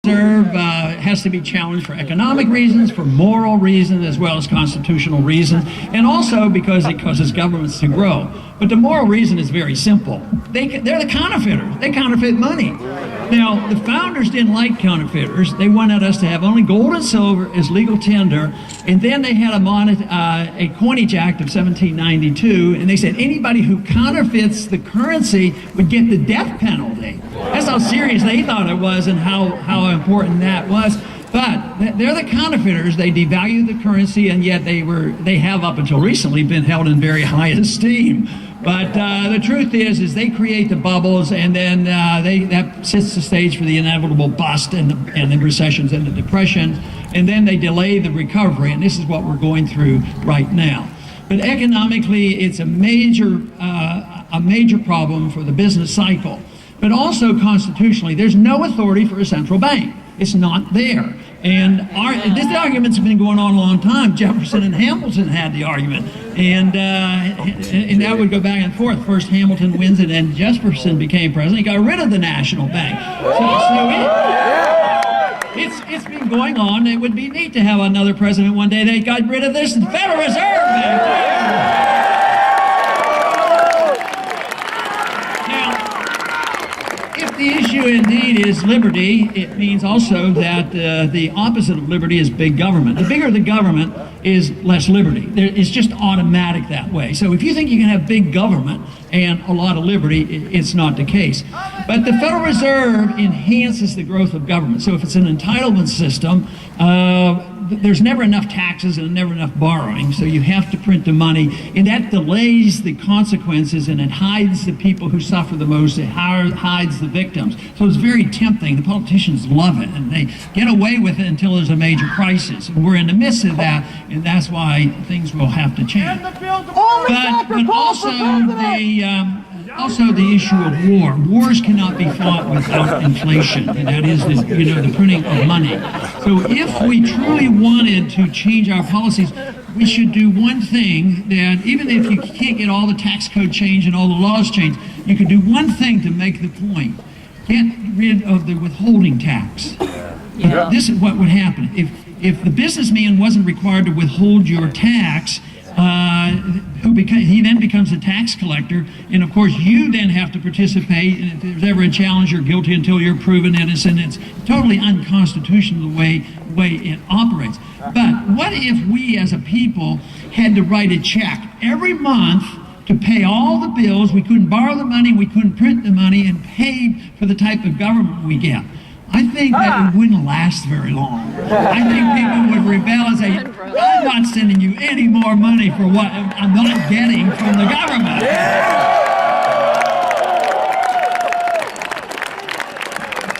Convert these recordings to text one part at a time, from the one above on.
Reserve has to be challenged for economic reasons, for moral reasons, as well as constitutional reasons, and also because it causes governments to grow. But the moral reason is very simple. They're the counterfeiters. They counterfeit money. Now, the founders didn't like counterfeiters. They wanted us to have only gold and silver as legal tender, and then they had a Coinage Act of 1792, and they said anybody who counterfeits the currency would get the death penalty. That's how serious they thought it was and how important that was. But they're the counterfeiters. They devalue the currency, and yet they have up until recently been held in very high esteem. But the truth is they create the bubbles, and then that sets the stage for the inevitable bust and the recessions and the depressions, and then they delay the recovery, and this is what we're going through right now. But economically, it's a major problem for the business cycle. But also constitutionally, there's no authority for a central bank. It's not there. And this argument's been going on a long time. Jefferson and Hamilton had the argument. And that would go back and forth. First Hamilton wins it, and Jefferson became president. He got rid of the national bank. It's been going on. It would be neat to have another president one day that got rid of this Federal Reserve Bank. The issue indeed is liberty. It means also that the opposite of liberty is big government. The bigger the government is less liberty. It's just automatic that way. So if you think you can have big government and a lot of liberty, it's not the case. But the Federal Reserve enhances the growth of government. So if it's an entitlement system, there's never enough taxes and never enough borrowing, so you have to print the money, and that delays the consequences, and it hides the people who suffer the most. It hides the victims. So it's very tempting. The politicians love it, and they get away with it until there's a major crisis. And we're in the midst of that, and that's why things will have to change. But also the issue of war. Wars cannot be fought without inflation, and that is the printing of money. So if we truly wanted to change our policies, we should do one thing that, even if you can't get all the tax code changed and all the laws changed, you could do one thing to make the point. Get rid of the withholding tax. Yeah. This is what would happen. If the businessman wasn't required to withhold your tax, he then becomes a tax collector, and of course you then have to participate, and if there's ever a challenge, you're guilty until you're proven innocent. It's totally unconstitutional the way it operates. But what if we as a people had to write a check every month to pay all the bills? We couldn't borrow the money, we couldn't print the money, and paid for the type of government we get. I think that it wouldn't last very long. I think people would rebel and say, I'm not sending you any more money for what I'm not getting from the government.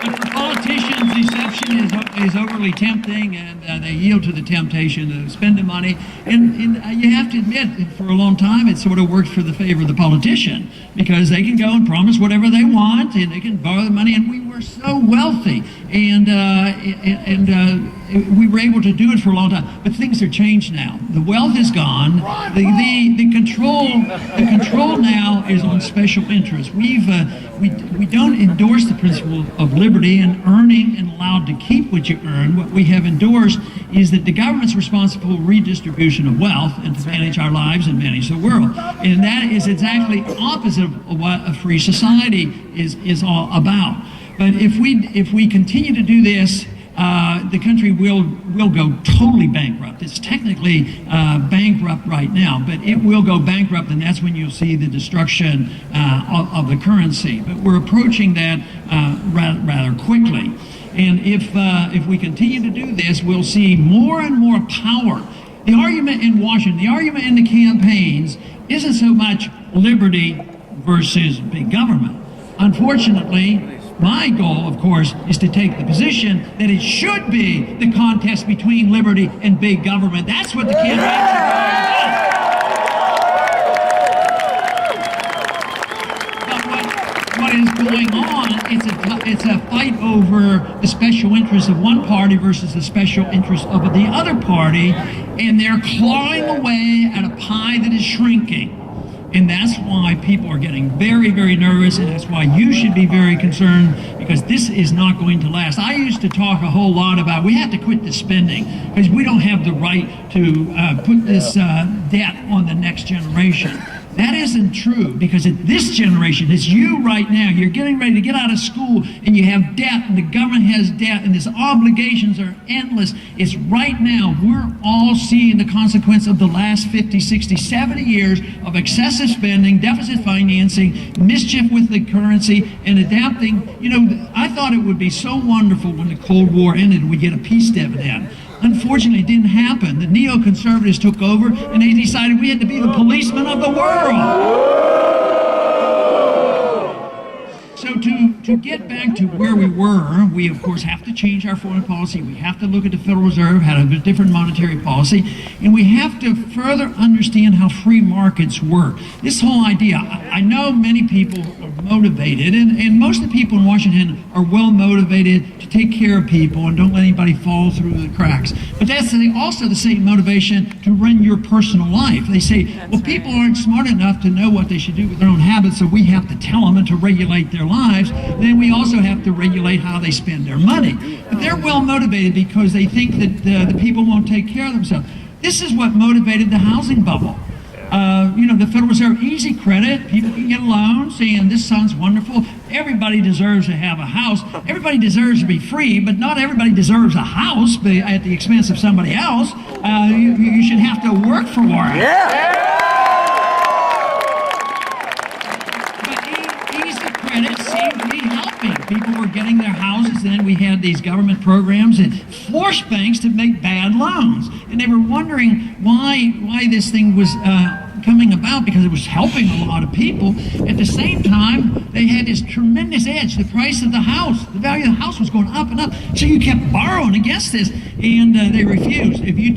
But for politicians, deception is overly tempting, and they yield to the temptation to spend the money. And you have to admit, for a long time, it sort of works for the favor of the politician, because they can go and promise whatever they want, and they can borrow the money, and we were so wealthy, and we were able to do it for a long time. But things are changed now. The wealth is gone. The control now is on special interests. We don't endorse the principle of liberty and earning and allowed to keep what you earn. What we have endorsed is that the government's responsible for redistribution of wealth and to manage our lives and manage the world. And that is exactly opposite of what a free society is all about. But if we continue to do this, the country will go totally bankrupt. It's technically bankrupt right now, but it will go bankrupt, and that's when you'll see the destruction of the currency. But we're approaching that rather quickly. And if we continue to do this, we'll see more and more power. The argument in Washington, the argument in the campaigns, isn't so much liberty versus big government. Unfortunately, my goal, of course, is to take the position that it should be the contest between liberty and big government. That's what the campaign What is going on, it's a fight over the special interests of one party versus the special interests of the other party, and they're clawing away at a pie that is shrinking. And that's why people are getting very, very nervous, and that's why you should be very concerned, because this is not going to last. I used to talk a whole lot about we have to quit this spending because we don't have the right to put this debt on the next generation. That isn't true, because this generation, it's you right now, you're getting ready to get out of school and you have debt and the government has debt and these obligations are endless. It's right now, we're all seeing the consequence of the last 50, 60, 70 years of excessive spending, deficit financing, mischief with the currency, and adapting. You know, I thought it would be so wonderful when the Cold War ended and we get a peace dividend. Unfortunately, it didn't happen. The neoconservatives took over, and they decided we had to be the policemen of the world. So to get back to where we were, we of course have to change our foreign policy. We have to look at the Federal Reserve, have a different monetary policy, and we have to further understand how free markets work. This whole idea, I know many people are motivated, and most of the people in Washington are well motivated to take care of people and don't let anybody fall through the cracks. But that's also the same motivation to run your personal life. They say, well, people aren't smart enough to know what they should do with their own habits, so we have to tell them and to regulate their lives. Then we also have to regulate how they spend their money. But they're well motivated because they think that the people won't take care of themselves. This is what motivated the housing bubble. You know, the Federal Reserve, easy credit, people can get loans, and this sounds wonderful. Everybody deserves to have a house. Everybody deserves to be free, but not everybody deserves a house at the expense of somebody else. You should have to work for it. Yeah. But easy credit seemed to be helping. People were getting their houses, and then we had these government programs that forced banks to make bad loans. And they were wondering why this thing was coming about, because it was helping a lot of people. At the same time, they had this tremendous edge. The price of the house, the value of the house was going up and up. So you kept borrowing against this, and they refused. If you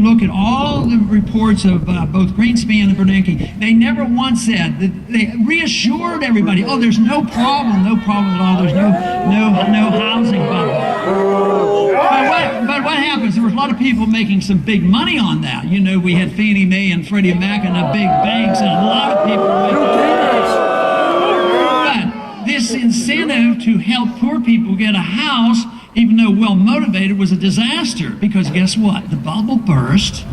look at all the reports of both Greenspan and Bernanke, they never once said that. They reassured everybody, oh, there's no problem at all. There's no housing bubble. But what happens? There was a lot of people making some big money on that. You know, we had Fannie Mae and Freddie Mac and the big banks, and a lot of people were making money. But this incentive to help poor people get a house, even though well motivated, was a disaster, because guess what? The bubble burst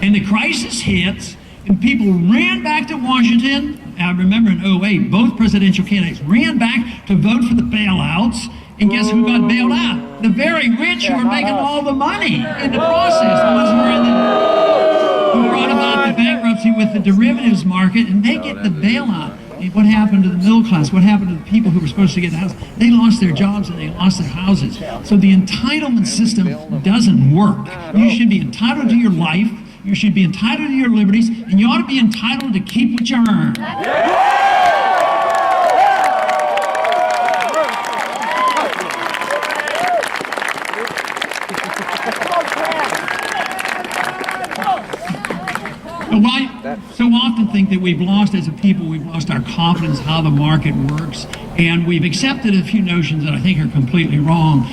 and the crisis hits, and people ran back to Washington. I remember in 2008, both presidential candidates ran back to vote for the bailouts. And guess who got bailed out? The very rich who were making all the money in the process. The ones who brought about the bankruptcy with the derivatives market, and they get the bailout. And what happened to the middle class? What happened to the people who were supposed to get the house? They lost their jobs and they lost their houses. So the entitlement system doesn't work. You should be entitled to your life. You should be entitled to your liberties, and you ought to be entitled to keep what you earn. I so often think that we've lost, as a people, we've lost our confidence how the market works, and we've accepted a few notions that I think are completely wrong.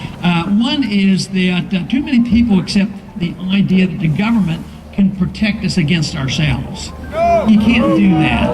One is that too many people accept the idea that the government can protect us against ourselves. You can't do that.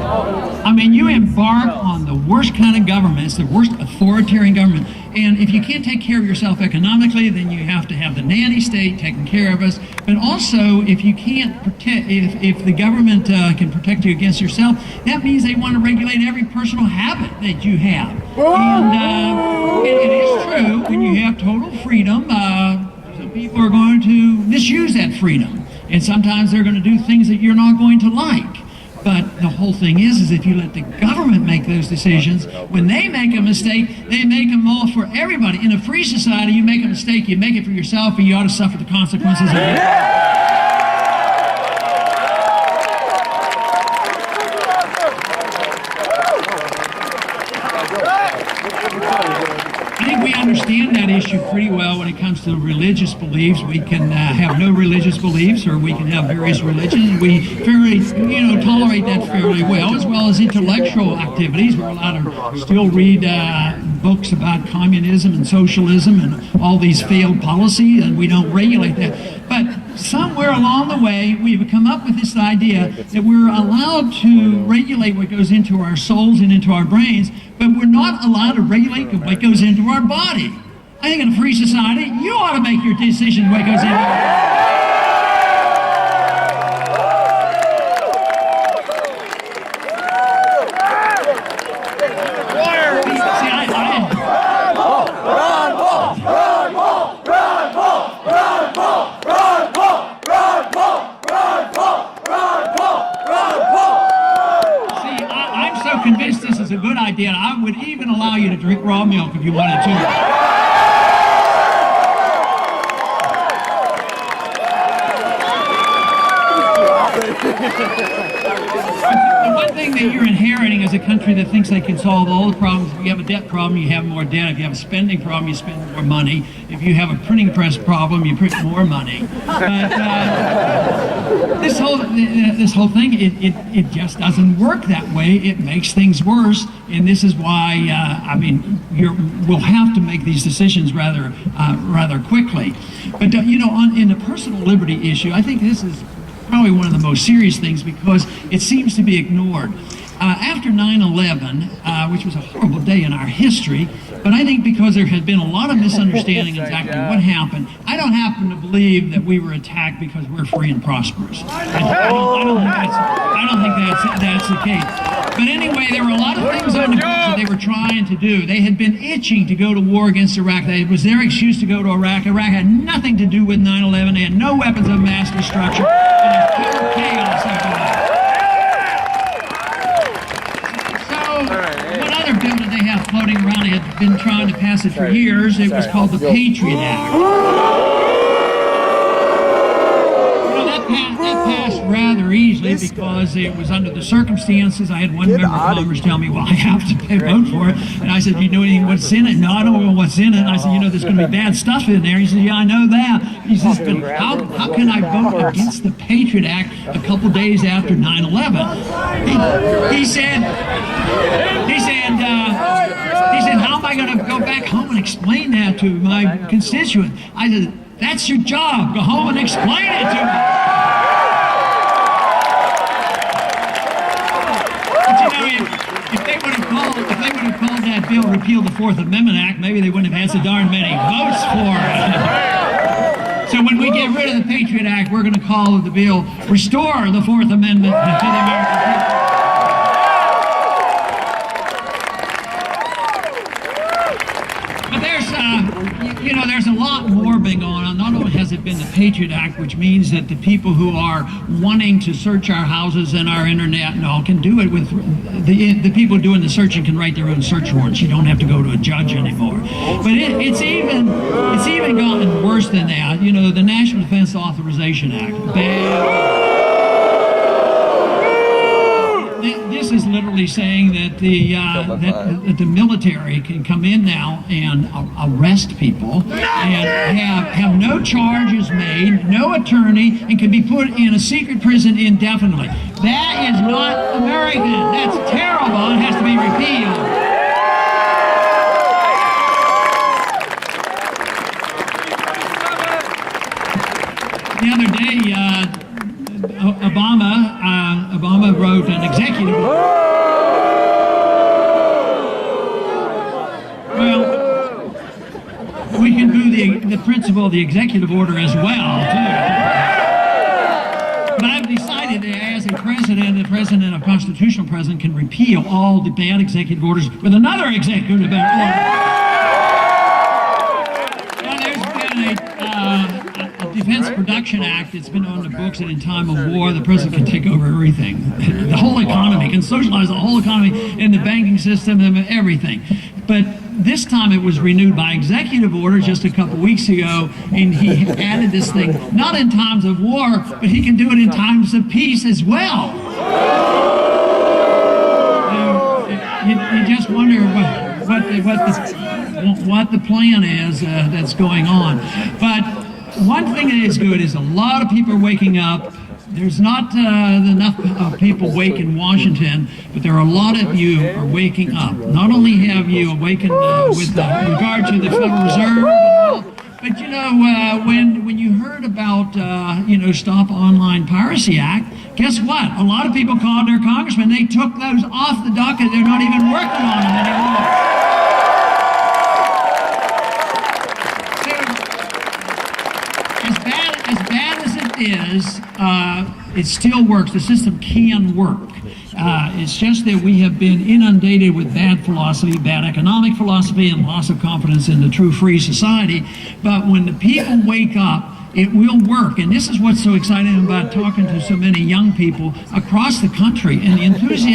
I mean, you embark on the worst kind of government. It's the worst authoritarian government. And if you can't take care of yourself economically, then you have to have the nanny state taking care of us. But also, if you can't protect, if the government can protect you against yourself, that means they want to regulate every personal habit that you have. And it is true, when you have total freedom, some people are going to misuse that freedom. And sometimes they're going to do things that you're not going to like. But the whole thing is if you let the government make those decisions, when they make a mistake, they make them all for everybody. In a free society, you make a mistake, you make it for yourself, and you ought to suffer the consequences of it. I think we understand that issue pretty well when it comes to religious beliefs. We can have no religious beliefs, or we can have various religions. We fairly, tolerate that fairly well as intellectual activities. We're allowed to still read books about communism and socialism and all these failed policies, and we don't regulate that. But somewhere along the way, we've come up with this idea that we're allowed to regulate what goes into our souls and into our brains, but we're not allowed to regulate what goes into our body. I think in a free society, you ought to make your decision what goes into your body. Convinced this is a good idea. I would even allow you to drink raw milk if you wanted to. The one thing that you're inheriting is a country that thinks they can solve all the problems. If you have a debt problem, you have more debt. If you have a spending problem, you spend more money. If you have a printing press problem, you print more money. But this whole thing, it just doesn't work that way. It makes things worse, and this is why we'll have to make these decisions rather quickly. But in the personal liberty issue, I think this is probably one of the most serious things because it seems to be ignored. After 9/11, which was a horrible day in our history, but I think because there has been a lot of misunderstanding exactly what happened, I don't happen to believe that we were attacked because we're free and prosperous. I don't think that's the case. But anyway, there were a lot of things on the books that they were trying to do. They had been itching to go to war against Iraq. It was their excuse to go to Iraq. Iraq had nothing to do with 9/11. They had no weapons of mass destruction. And it was pure chaos after that. What other bill did they have floating around? They had been trying to pass it for years. It was called the Patriot Act. That passed rather easily because it was under the circumstances. I had one member of Congress tell me, well, I have to vote for it. And I said, do you know anything what's in it? No, I don't know what's in it. And I said, there's going to be bad stuff in there. He said, yeah, I know that. He says, but how can I vote against the Patriot Act a couple days after 9/11? He said, how am I going to go back home and explain that to my constituent? I said, that's your job. Go home and explain it to them. If they would have called that bill repeal the Fourth Amendment Act, maybe they wouldn't have had so darn many votes for it. So when we get rid of the Patriot Act, we're going to call the bill restore the Fourth Amendment to the American people. But there's a lot more being going on. Not only has it been the Patriot Act, which means that the people who are wanting to search our houses and our internet and all can do it with the people doing the searching can write their own search warrants. You don't have to go to a judge anymore. But it's even gotten worse than that. The National Defense Authorization Act. This is literally saying that the military can come in now and arrest people and have no charges made, no attorney, and can be put in a secret prison indefinitely. That is not American. That's terrible. It has to be repealed. The other day, Obama wrote an executive order. Well, we can do the principle of the executive order as well, too. But I've decided that as a president, the president, a constitutional president, can repeal all the bad executive orders with another executive order. Now, there's been a Defense Production Act that's been on the books that in time of war, the president can take over everything. The whole economy, can socialize the whole economy and the banking system and everything. But this time it was renewed by executive order just a couple weeks ago, and he added this thing, not in times of war, but he can do it in times of peace as well. You just wonder what the plan is that's going on. But one thing that is good is a lot of people are waking up. There's not enough people awake in Washington, but there are a lot of you are waking up. Not only have you awakened with regard to the Federal Reserve, but when you heard about, Stop Online Piracy Act, guess what? A lot of people called their congressmen. They took those off the docket. They're not even working on them anymore. As bad as it is, it still works. The system can work. It's just that we have been inundated with bad philosophy, bad economic philosophy, and loss of confidence in the true free society. But when the people wake up, it will work. And this is what's so exciting about talking to so many young people across the country, and the enthusiasm